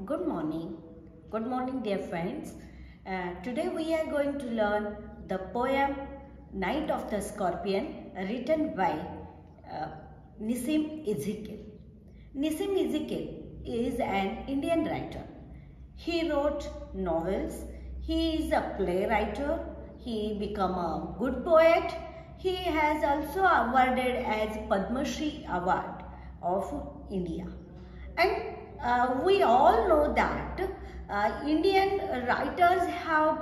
Good morning. Good morning, dear friends. Today we are going to learn the poem Night of the Scorpion written by Nissim Ezikel. Nissim Ezikel is an Indian writer. He wrote novels. He is a playwright. He became a good poet. He has also awarded as Padma Shri Award of India. And we all know that Indian writers have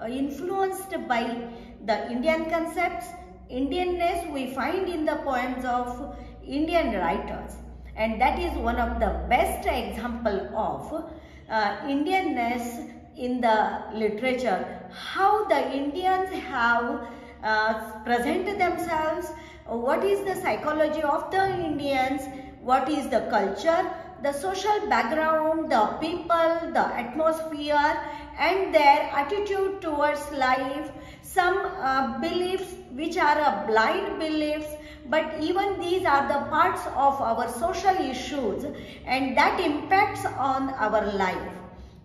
influenced by the Indian concepts, Indianness we find in the poems of Indian writers, and that is one of the best example of Indianness in the literature, how the Indians have presented themselves, what is the psychology of the Indians, what is the culture, the social background, the people, the atmosphere and their attitude towards life, some beliefs which are blind beliefs, but even these are the parts of our social issues and that impacts on our life.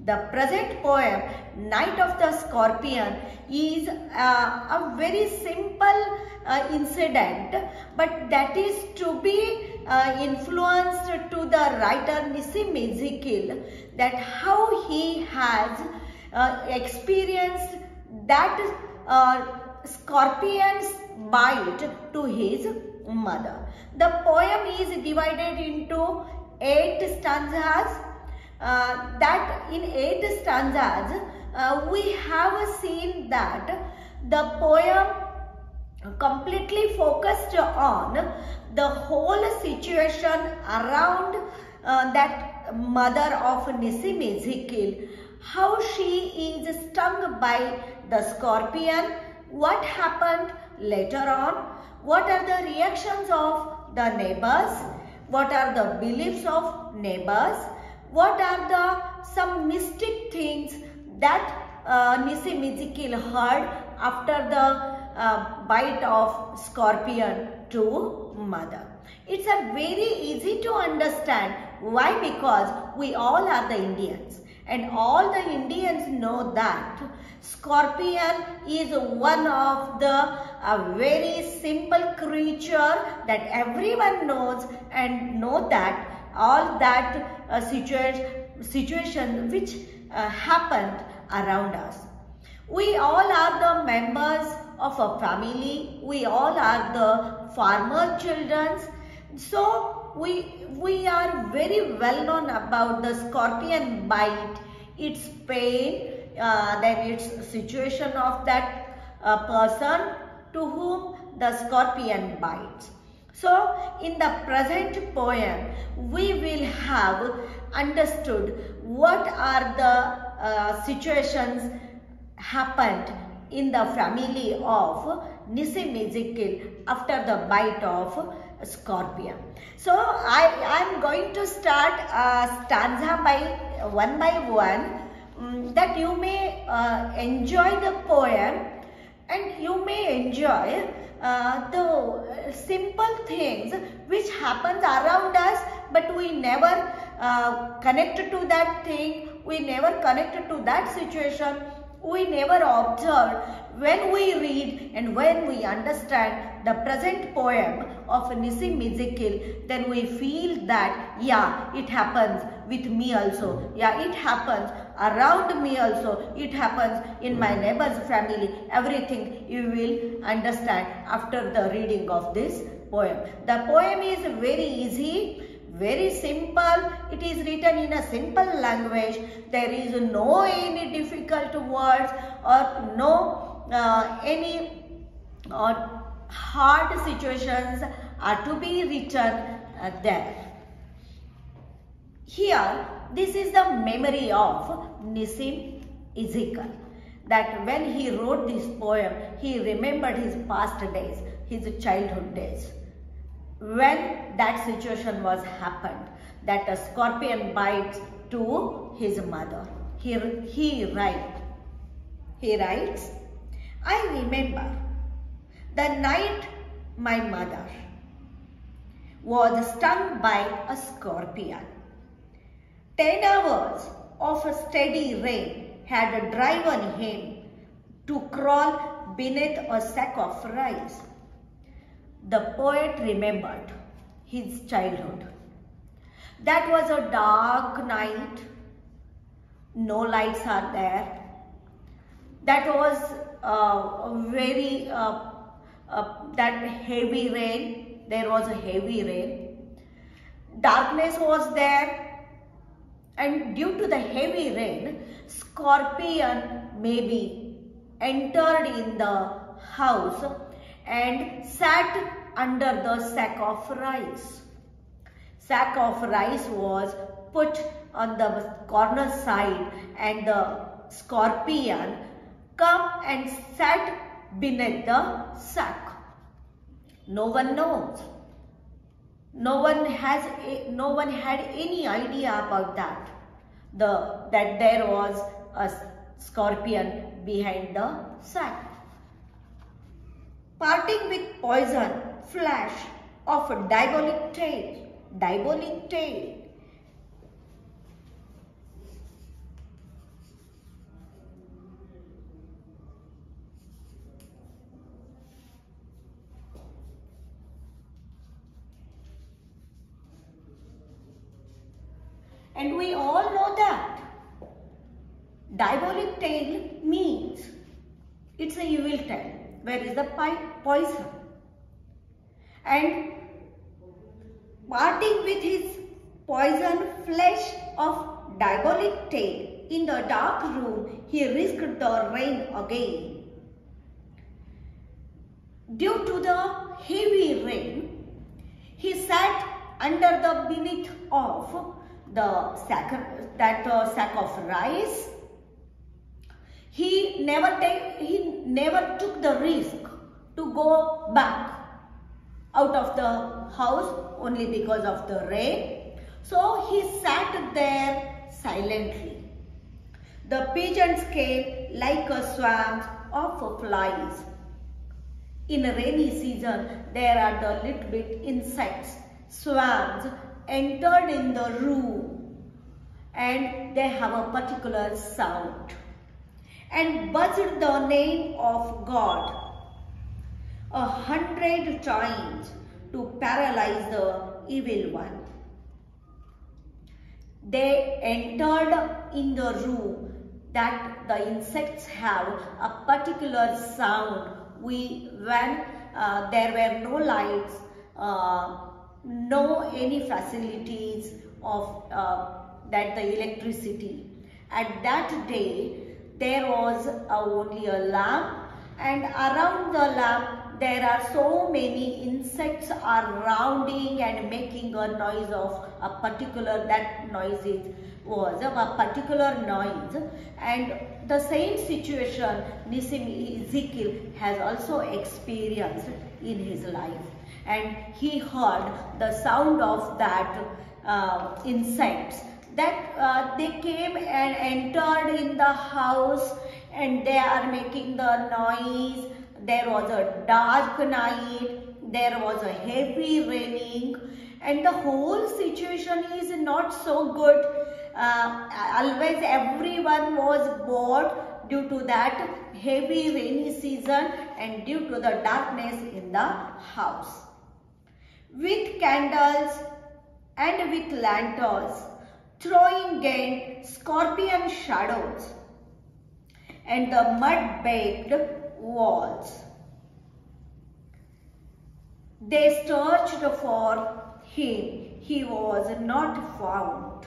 The present poem, Night of the Scorpion, is a very simple incident, but that is to be influenced to the writer Nissim Ezikel, that how he has experienced that scorpion's bite to his mother. The poem is divided into 8 stanzas. That in 8 stanzas we have seen that the poem completely focused on the whole situation around that mother of Nissim Ezikel, how she is stung by the scorpion, what happened later on, what are the reactions of the neighbors, what are the beliefs of neighbors, what are the some mystic things that Nissim Ezikel heard after the bite of scorpion to mother. It's a very easy to understand. Why? Because we all are the Indians and all the Indians know that scorpion is one of the very simple creature that everyone knows and know that all that situation which happened around us. We all are the members of a family. We all are the farmer children. So we are very well known about the scorpion bite, its pain, then its situation of that person to whom the scorpion bites. So in the present poem, we will have understood what are the situations happened in the family of Nissim Ezikel after the bite of scorpion. So I am going to start stanza by one, that you may enjoy the poem and you may enjoy the simple things which happens around us, but we never connect to that thing, we never connect to that situation, we never observe. When we read and when we understand the present poem of Nissim Ezikel, then we feel that yeah, it happens with me also, yeah, it happens around me also, it happens in my neighbor's family. Everything you will understand after the reading of this poem. The poem is very easy, very simple. It is written in a simple language. There is no any difficult words or no any hard situations are to be written there. Here, this is the memory of Nissim Ezikel, that when he wrote this poem, he remembered his past days, his childhood days, when that situation was happened, that a scorpion bites to his mother. He writes, I remember the night my mother was stung by a scorpion. 10 hours of a steady rain had driven him to crawl beneath a sack of rice. The poet remembered his childhood. That was a dark night. No lights are there. That was that heavy rain. There was a heavy rain. Darkness was there, and due to the heavy rain, scorpion maybe entered in the house and sat under the sack of rice. Sack of rice was put on the corner side, and the scorpion come and sat beneath the sack. No one knows. No one had any idea about that. That there was a scorpion behind the sack. Parting with poison, flash of a diabolic tail. Diabolic tail. And we all know that. Diabolic tail means it's a evil tail. Where is the poison? And parting with his poison flesh of diabolic tail in the dark room, he risked the rain again. Due to the heavy rain, he sat under the beneath of the sack of rice. He never took the risk to go back out of the house only because of the rain. So he sat there silently. The pigeons came like a swarm of flies. In a rainy season, there are the little bit insects, swarms entered in the room, and they have a particular sound and buzzed the name of God 100 times to paralyze the evil one. They entered in the room that the insects have a particular sound. When there were no lights, no any facilities of that the electricity. At that day, there was only a lamp, and around the lamp there are so many insects are rounding and making a noise of a particular, that noise was a particular noise. And the same situation Nissim Ezikel has also experienced in his life. And he heard the sound of that insects, that they came and entered in the house, and they are making the noise. There was a dark night, there was a heavy raining, and the whole situation is not so good. Always everyone was bored due to that heavy rainy season and due to the darkness in the house. With candles and with lanterns, throwing gained scorpion shadows and the mud-baked walls. They searched for him. He was not found.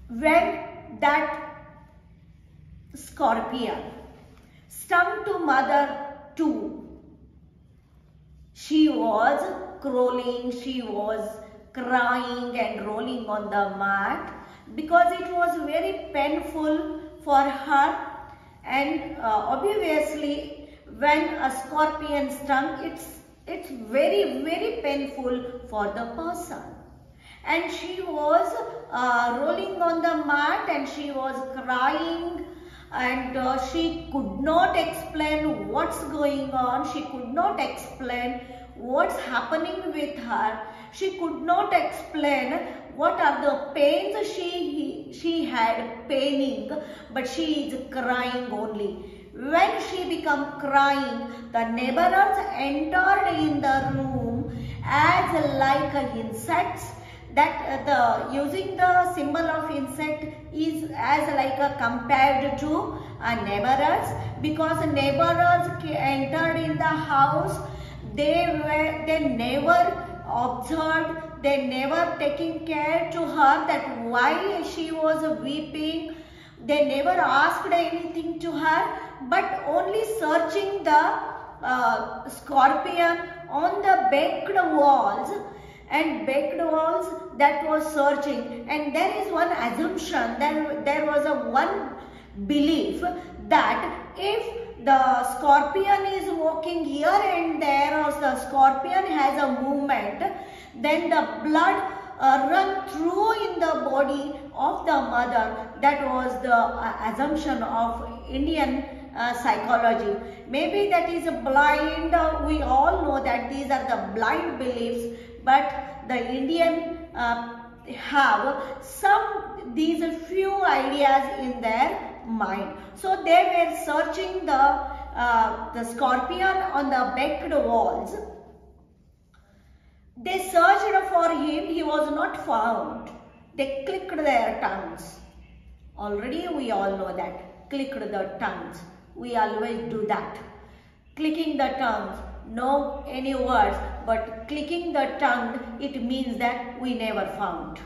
When that scorpion stung to mother too, she was crawling, she was crying and rolling on the mat because it was very painful for her. And obviously when a scorpion stung, it's very, very painful for the person. And she was rolling on the mat and she was crying, and she could not explain what's going on. She could not explain what's happening with her. She could not explain what are the pains she had paining, but she is crying only. When she become crying, the neighbors entered in the room as like insects. That using the symbol of insect is as like compared to neighbors, because neighbors entered in the house. They never observed, they never taking care to her that why she was weeping. They never asked anything to her, but only searching the scorpion on the baked walls, and baked walls that was searching. And there is one assumption, there was one belief that if the scorpion is walking here and there, or the scorpion has a movement, then the blood run through in the body of the mother. That was the assumption of Indian psychology. Maybe that is blind. We all know that these are the blind beliefs, but the Indian have these few ideas in their mind. So they were searching the scorpion on the baked walls. They searched for him, he was not found. They clicked their tongues. Already we all know that. Clicked the tongues. We always do that. Clicking the tongues. No any words, but clicking the tongue, it means that we never found.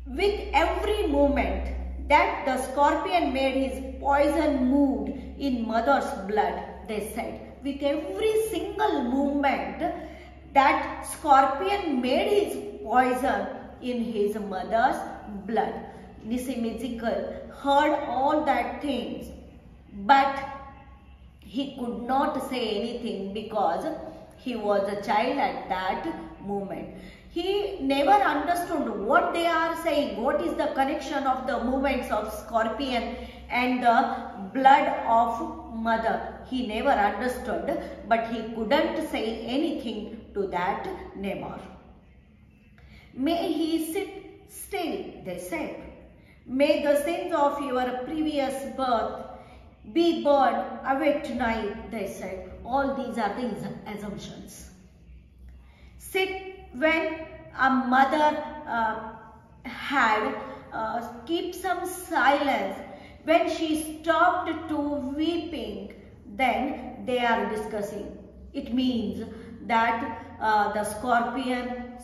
With every movement that the scorpion made his poison moved in mother's blood, they said. With every single movement that scorpion made his poison in his mother's blood. Nissim Ezikel heard all that things, but he could not say anything because he was a child at that moment. He never understood what they are saying, what is the connection of the movements of scorpion and the blood of mother. He never understood, but he couldn't say anything to that neighbor. May he sit still, they said. May the sins of your previous birth be burned away tonight, they said. All these are the assumptions. Sit when a mother had keep some silence. When she stopped to weeping, then they are discussing. It means that the scorpion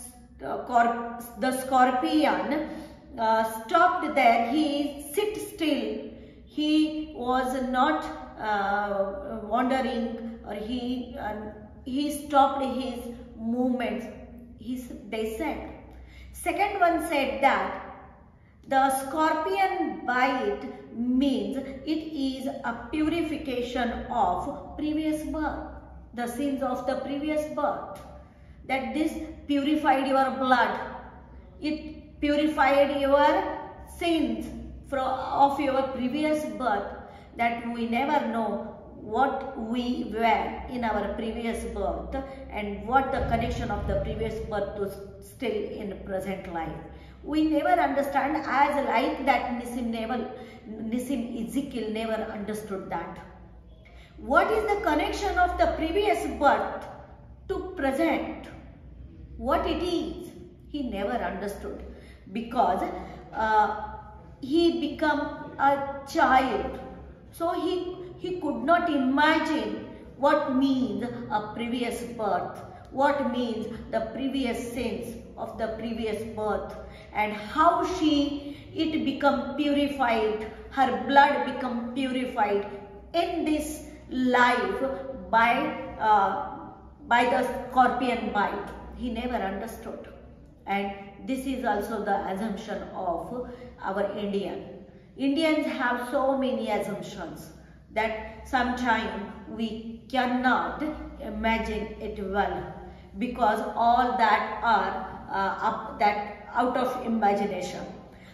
stopped there. He sit still. He was not wandering, or he stopped his movements. They said. Second one said that the scorpion bite means it is a purification of previous birth, the sins of the previous birth. That this purified your blood, it purified your sins of your previous birth, that we never know what we were in our previous birth and what the connection of the previous birth to still in present life. We never understand, as like that Nissim Ezikel never understood that. What is the connection of the previous birth to present? What it is? He never understood, because he became a child. So he could not imagine what means a previous birth, what means the previous sins of the previous birth, and how it become purified, her blood become purified in this life by the scorpion bite. He never understood. And this is also the assumption of our Indians have so many assumptions that sometimes we cannot imagine it well, because all that are out of imagination.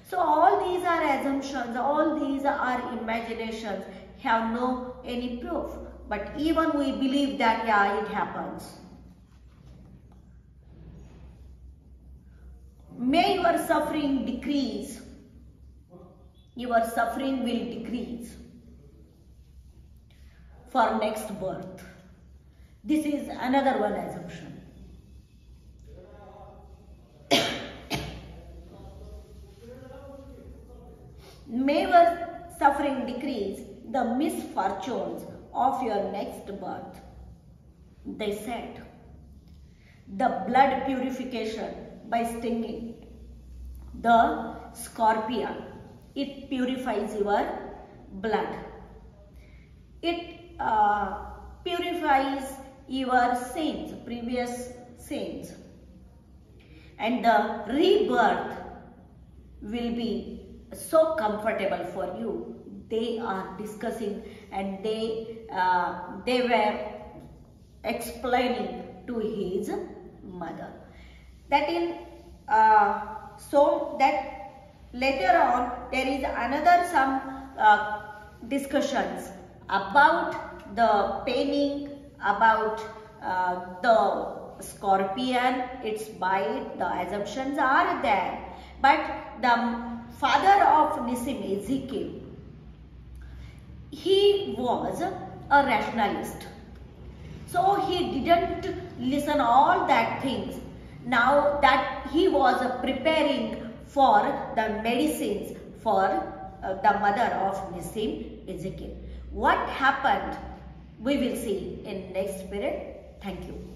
So all these are assumptions, all these are imaginations, have no any proof, but even we believe that yeah, it happens. May your suffering decrease. Your suffering will decrease for next birth. This is another one assumption. May your suffering decrease the misfortunes of your next birth. They said, the blood purification by stinging the scorpion, it purifies your blood. It purifies your sins, previous sins, and the rebirth will be so comfortable for you. They are discussing and they were explaining to his mother. That in so that later on there is another some discussions about the paining, about the scorpion, its bite. The assumptions are there, but the father of Nissim Ezikel, he was a rationalist. So he didn't listen all that things. Now that he was preparing for the medicines for the mother of Nissim Ezikel. What happened, we will see in next period. Thank you.